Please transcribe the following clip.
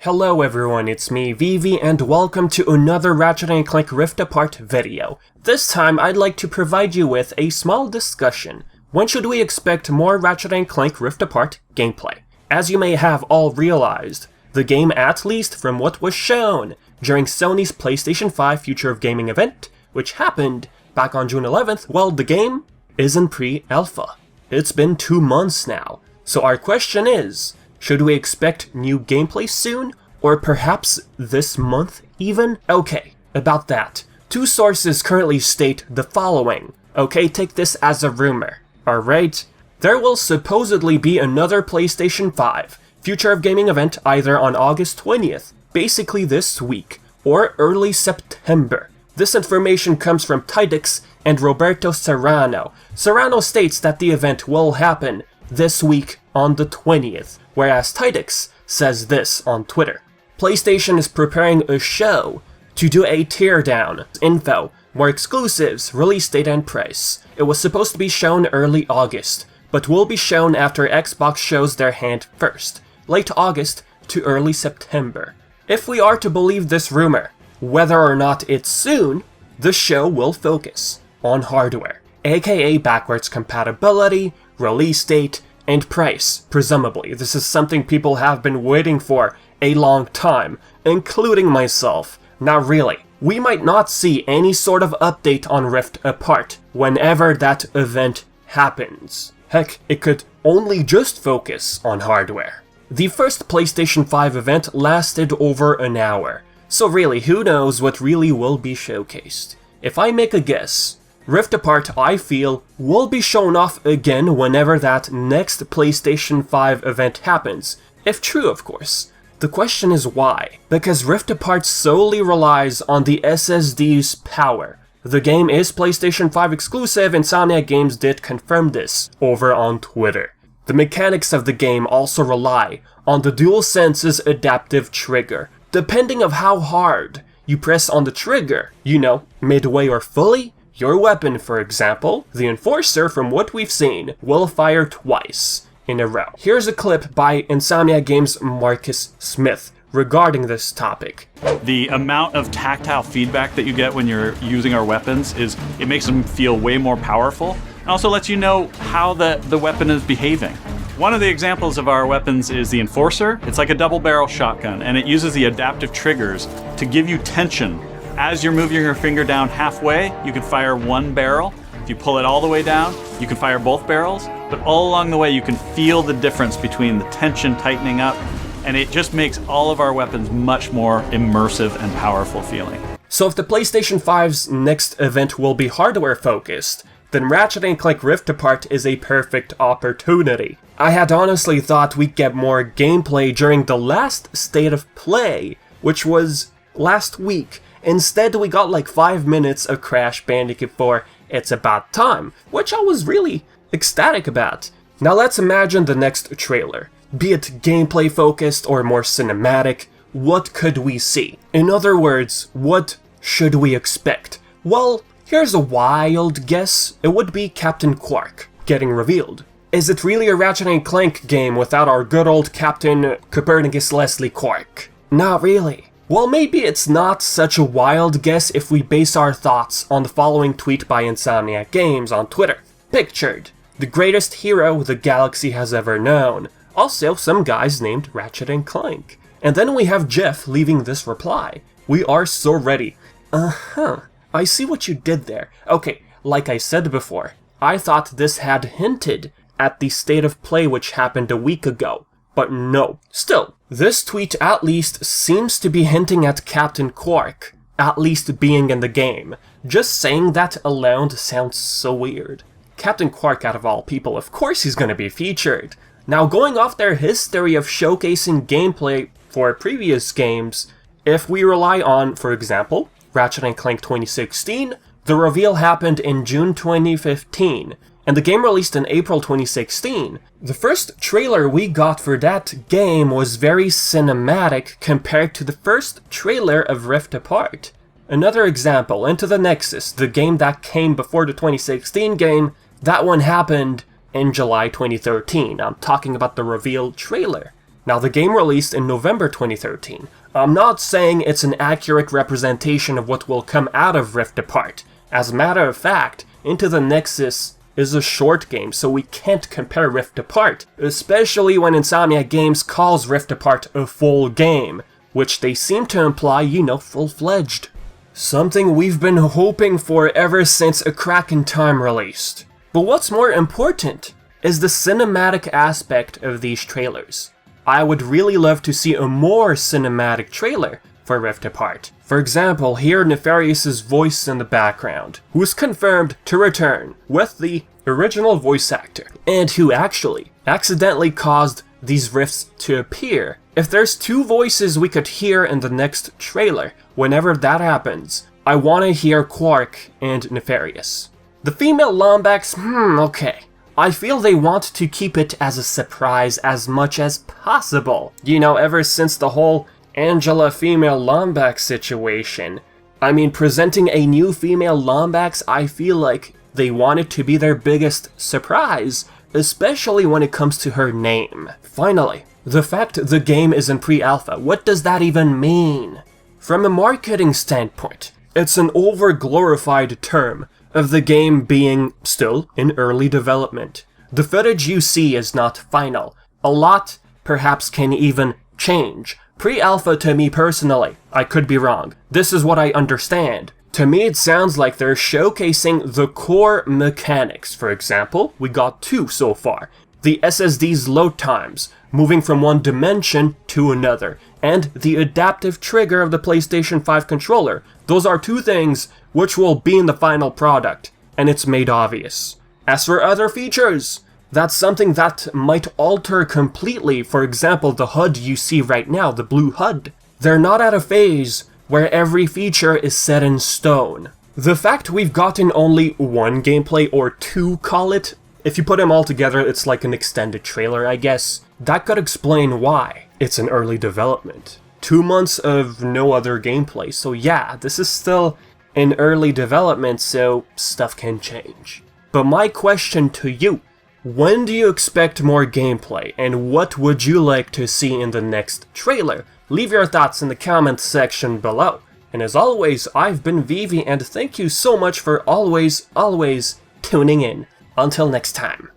Hello everyone, it's me, Vivi, and welcome to another Ratchet Clank Rift Apart video. This time, I'd like to provide you with a small discussion. When should we expect more Ratchet Clank Rift Apart gameplay? As you may have all realized, the game, at least from what was shown during Sony's PlayStation 5 Future of Gaming event, which happened back on June 11th, well, the game is in pre-alpha. It's been 2 months now, so our question is, should we expect new gameplay soon? Or perhaps this month even? Okay, about that. 2 sources currently state the following. Okay, take this as a rumor. Alright? There will supposedly be another PlayStation 5 Future of Gaming event either on August 20th, basically this week, or early September. This information comes from Tidix and Roberto Serrano. Serrano states that the event will happen this week on the 20th, whereas Tidix says this on Twitter. PlayStation is preparing a show to do a teardown, info, more exclusives, release date and price. It was supposed to be shown early August, but will be shown after Xbox shows their hand first, late August to early September. If we are to believe this rumor, whether or not it's soon, the show will focus on hardware, aka backwards compatibility, release date, and price, presumably. This is something people have been waiting for a long time, including myself. Now really, we might not see any sort of update on Rift Apart whenever that event happens. Heck, it could only just focus on hardware. The first PlayStation 5 event lasted over an hour, so really, who knows what really will be showcased. If I make a guess, Rift Apart, I feel, will be shown off again whenever that next PlayStation 5 event happens, if true of course. The question is why? Because Rift Apart solely relies on the SSD's power. The game is PlayStation 5 exclusive, and Insomniac Games did confirm this over on Twitter. The mechanics of the game also rely on the DualSense's adaptive trigger. Depending on how hard you press on the trigger, midway or fully, your weapon, for example, the Enforcer, from what we've seen, will fire twice in a row. Here's a clip by Insomniac Games' Marcus Smith regarding this topic. The amount of tactile feedback that you get when you're using our weapons it makes them feel way more powerful, and also lets you know how the weapon is behaving. One of the examples of our weapons is the Enforcer. It's like a double-barrel shotgun, and it uses the adaptive triggers to give you tension. As you're moving your finger down halfway, you can fire one barrel. If you pull it all the way down, you can fire both barrels. But all along the way, you can feel the difference between the tension tightening up, and it just makes all of our weapons much more immersive and powerful feeling. So if the PlayStation 5's next event will be hardware-focused, then Ratchet & Clank Rift Apart is a perfect opportunity. I had honestly thought we'd get more gameplay during the last State of Play, which was last week. Instead, we got like 5 minutes of Crash Bandicoot 4 It's About Time, which I was really ecstatic about. Now let's imagine the next trailer. Be it gameplay focused or more cinematic, what could we see? In other words, what should we expect? Well, here's a wild guess. It would be Captain Quark getting revealed. Is it really a Ratchet & Clank game without our good old Captain Copernicus Leslie Quark? Not really. Well, maybe it's not such a wild guess if we base our thoughts on the following tweet by Insomniac Games on Twitter. Pictured, the greatest hero the galaxy has ever known. Also, some guys named Ratchet & Clank. And then we have Jeff leaving this reply. We are so ready. I see what you did there. Okay, like I said before, I thought this had hinted at the State of Play which happened a week ago. But no. Still, this tweet at least seems to be hinting at Captain Quark, at least being in the game. Just saying that alone sounds so weird. Captain Quark, out of all people, of course he's gonna be featured. Now, going off their history of showcasing gameplay for previous games, if we rely on, for example, Ratchet & Clank 2016, the reveal happened in June 2015, and the game released in April 2016. The first trailer we got for that game was very cinematic compared to the first trailer of Rift Apart. Another example, Into the Nexus, the game that came before the 2016 game, that one happened in July 2013. I'm talking about the reveal trailer. Now, the game released in November 2013. I'm not saying it's an accurate representation of what will come out of Rift Apart. As a matter of fact, Into the Nexus is a short game, so we can't compare Rift Apart, especially when Insomniac Games calls Rift Apart a full game, which they seem to imply, full-fledged. Something we've been hoping for ever since A Crack in Time released. But what's more important is the cinematic aspect of these trailers. I would really love to see a more cinematic trailer for Rift Apart. For example, hear Nefarious' voice in the background, who's confirmed to return with the original voice actor, and who actually accidentally caused these rifts to appear. If there's two voices we could hear in the next trailer, whenever that happens, I want to hear Quark and Nefarious. The female Lombax, okay. I feel they want to keep it as a surprise as much as possible. Ever since the whole Angela female Lombax situation. I mean, presenting a new female Lombax, I feel like they want it to be their biggest surprise, especially when it comes to her name. Finally, the fact the game is in pre-alpha, what does that even mean? From a marketing standpoint, it's an over-glorified term of the game being still in early development. The footage you see is not final. A lot, perhaps, can even change. Pre-alpha to me personally, I could be wrong. This is what I understand. To me, it sounds like they're showcasing the core mechanics. For example, we got 2 so far. The SSD's load times, moving from one dimension to another, and the adaptive trigger of the PlayStation 5 controller. Those are 2 things which will be in the final product, and it's made obvious. As for other features, that's something that might alter completely. For example, the HUD you see right now, the blue HUD. They're not at a phase where every feature is set in stone. The fact we've gotten only 1 gameplay, or 2 call it, if you put them all together it's like an extended trailer, I guess, that could explain why it's in early development. 2 months of no other gameplay, so yeah, this is still in early development, so stuff can change. But my question to you, when do you expect more gameplay, and what would you like to see in the next trailer? Leave your thoughts in the comments section below. And as always, I've been Vivi, and thank you so much for always tuning in. Until next time.